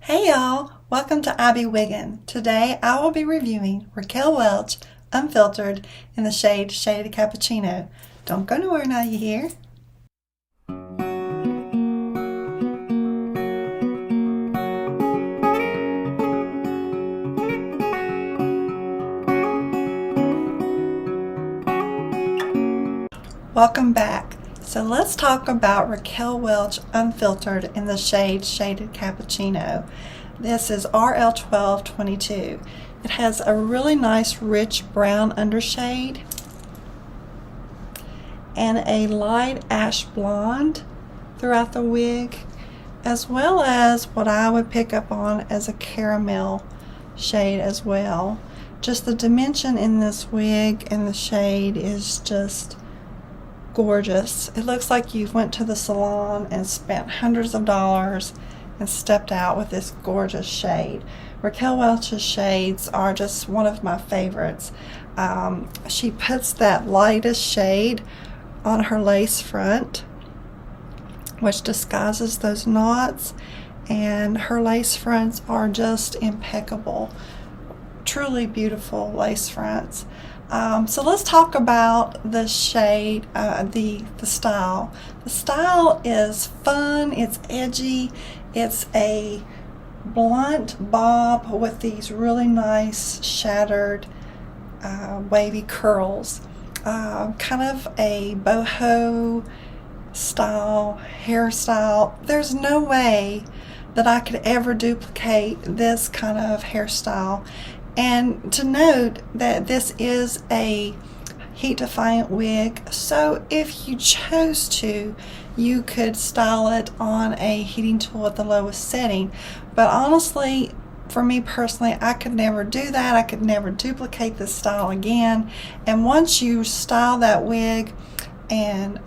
Hey y'all, welcome to Abby Wiggin. Today I will be reviewing Raquel Welch Unfiltered in the shade Shaded Cappuccino. Don't go nowhere now, you hear? Welcome back. So let's talk about Raquel Welch Unfiltered in the shade Shaded Cappuccino. This is RL12 22. It has a really nice rich brown undershade and a light ash blonde throughout the wig, as well as what I would pick up on as a caramel shade as well. Just the dimension in this wig and the shade is just gorgeous. It looks like you went to the salon and spent hundreds of dollars and stepped out with this gorgeous shade. Raquel Welch's shades are just one of my favorites. She puts that lightest shade on her lace front, which disguises those knots, and her lace fronts are just impeccable. Truly beautiful lace fronts. So let's talk about the shade, the style. The style is fun, it's edgy, it's a blunt bob with these really nice shattered wavy curls. Kind of a boho style hairstyle. There's no way that I could ever duplicate this kind of hairstyle. And to note that this is a heat defiant wig, so if you chose to, you could style it on a heating tool at the lowest setting. But honestly, for me personally, I could never do that. I could never duplicate this style again. And once you style that wig and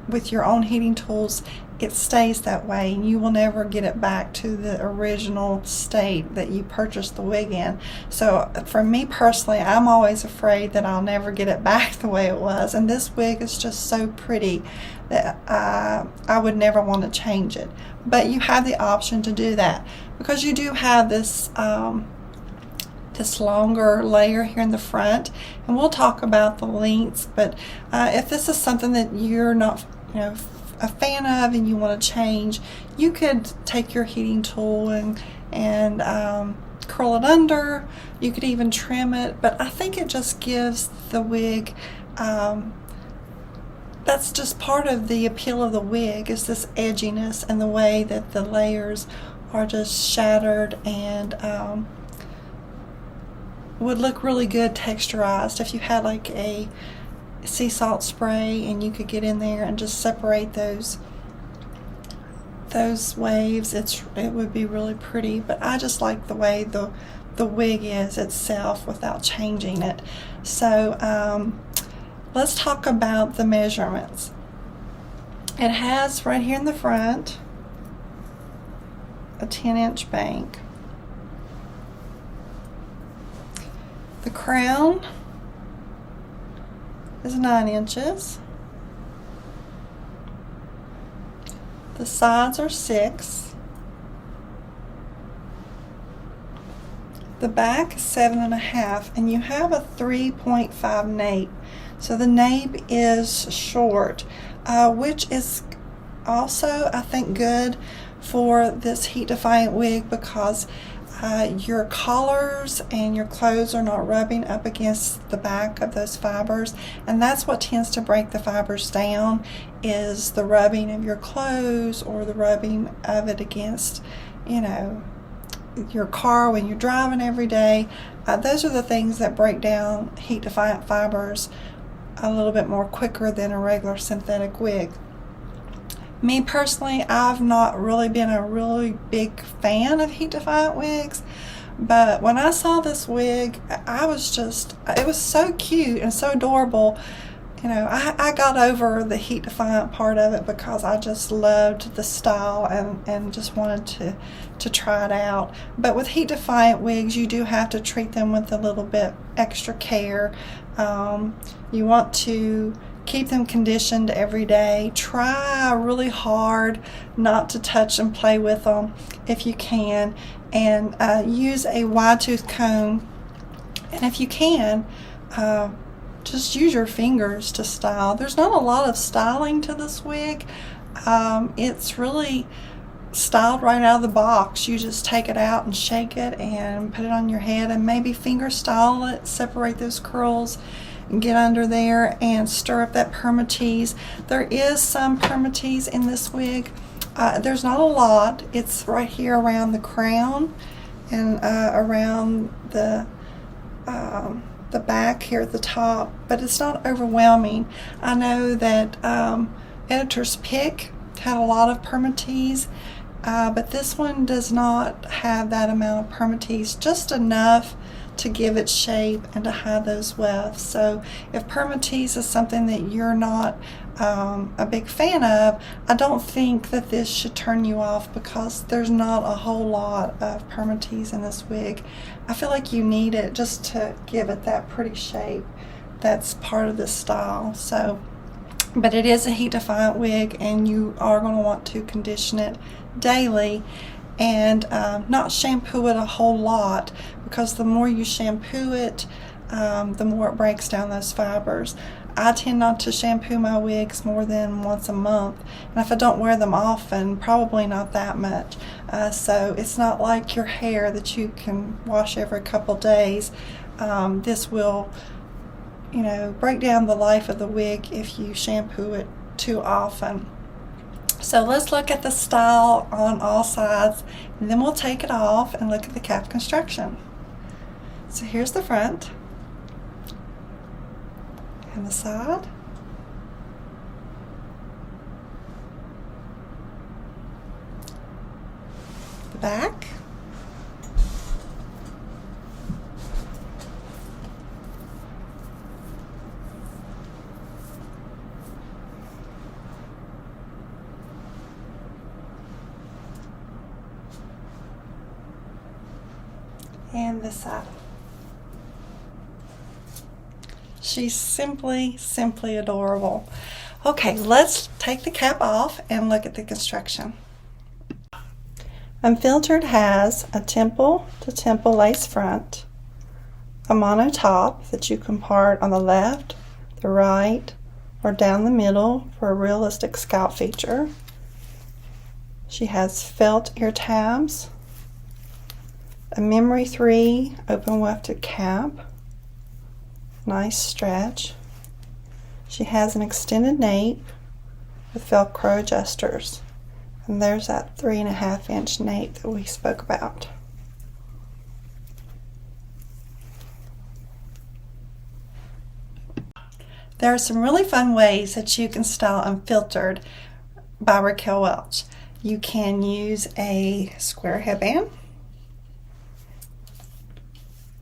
with your own heating tools, it stays that way, and you will never get it back to the original state that you purchased the wig in. So for me personally, I'm always afraid that I'll never get it back the way it was, and this wig is just so pretty that I would never want to change it. But you have the option to do that because you do have this this longer layer here in the front, and we'll talk about the lengths. But if this is something that you're not a fan of and you want to change, you could take your heating tool and curl it under. You could even trim it, but I think it just gives the wig, that's just part of the appeal of the wig, is this edginess and the way that the layers are just shattered and would look really good texturized if you had like a sea salt spray and you could get in there and just separate those waves. It would be really pretty, but I just like the way the wig is itself without changing it. So let's talk about the measurements. It has right here in the front a 10-inch bank. The crown is 9 inches. The sides are 6. The back is 7.5, and you have a 3.5 nape. So the nape is short, which is also, I think, good for this heat defiant wig because your collars and your clothes are not rubbing up against the back of those fibers, and that's what tends to break the fibers down, is the rubbing of your clothes or the rubbing of it against your car when you're driving every day. Those are the things that break down heat defiant fibers a little bit more quicker than a regular synthetic wig. Me personally, I've not really been a really big fan of heat defiant wigs, but when I saw this wig, it was so cute and so adorable. I got over the heat defiant part of it because I just loved the style and just wanted to try it out. But with heat defiant wigs, you do have to treat them with a little bit extra care. You want to keep them conditioned every day. Try really hard not to touch and play with them if you can, and use a wide tooth comb, and if you can, just use your fingers to style. There's not a lot of styling to this wig. It's really styled right out of the box. You just take it out and shake it and put it on your head, and maybe finger style it, separate those curls and get under there and stir up that permatease. There is some permatease in this wig. There's not a lot. It's right here around the crown and around the back here at the top, but it's not overwhelming. I know that Editor's Pick had a lot of permatease, but this one does not have that amount of permatease, just enough to give it shape and to hide those wefts. So if permatease is something that you're not a big fan of, I don't think that this should turn you off, because there's not a whole lot of permatease in this wig. I feel like you need it just to give it that pretty shape that's part of this style. So, but it is a heat defiant wig, and you are going to want to condition it daily and not shampoo it a whole lot, because the more you shampoo it, the more it breaks down those fibers. I tend not to shampoo my wigs more than once a month, and if I don't wear them often, probably not that much. So it's not like your hair that you can wash every couple days. This will, you know, break down the life of the wig if you shampoo it too often. So let's look at the style on all sides, and then we'll take it off and look at the cap construction. So here's the front and the side. The back. And this side. She's simply adorable. Okay, let's take the cap off and look at the construction. Unfiltered has a temple to temple lace front, a mono top that you can part on the left, the right, or down the middle for a realistic scalp feature. She has felt ear tabs, a memory 3 open wefted cap, nice stretch. She has an extended nape with Velcro adjusters, and there's that 3.5 inch nape that we spoke about. There are some really fun ways that you can style Unfiltered by Raquel Welch. You can use a square headband.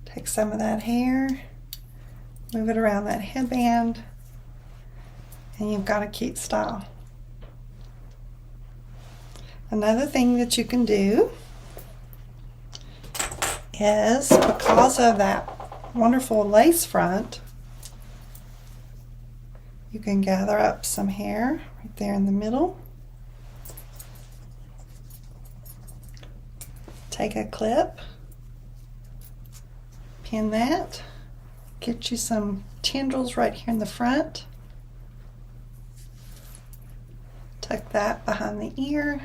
Take some of that hair, move it around that headband, and you've got a cute style. Another thing that you can do is, because of that wonderful lace front, you can gather up some hair right there in the middle. Take a clip, pin that, get you some tendrils right here in the front, tuck that behind the ear,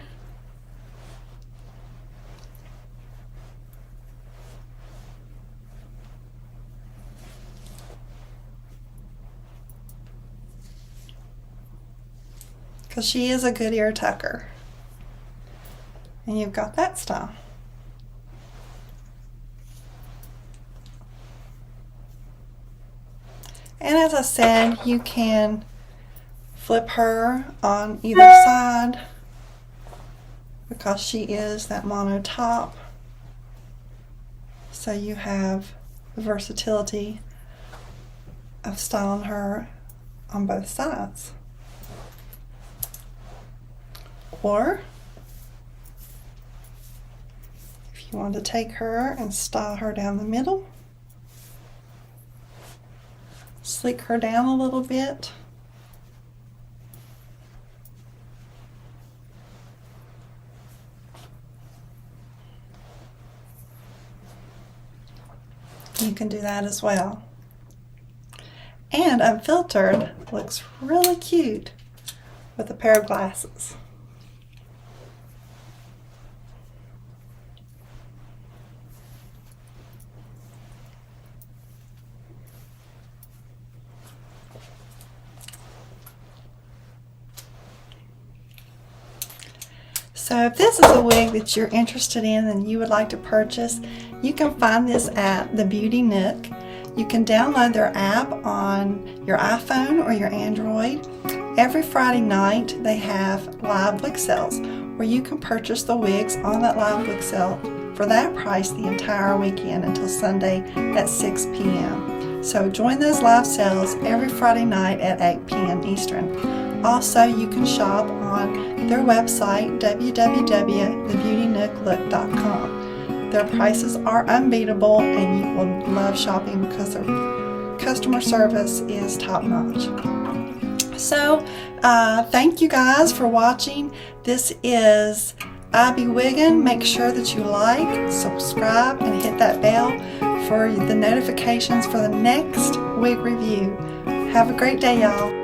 because she is a good ear tucker, and you've got that style. And as I said, you can flip her on either side because she is that mono top. So you have the versatility of styling her on both sides. Or if you want to take her and style her down the middle, sleek her down a little bit, you can do that as well. And Unfiltered looks really cute with a pair of glasses. So if this is a wig that you're interested in and you would like to purchase, you can find this at the Beauty Nook. You can download their app on your iPhone or your Android. Every Friday night they have live wig sales where you can purchase the wigs on that live wig sale for that price the entire weekend until Sunday at 6 p.m. So join those live sales every Friday night at 8 p.m. Eastern. Also, you can shop on their website, www.thebeautynooklook.com. Their prices are unbeatable and you will love shopping because their customer service is top notch. So, thank you guys for watching. This is I Be Wiggin'. Make sure that you like, subscribe, and hit that bell for the notifications for the next wig review. Have a great day, y'all.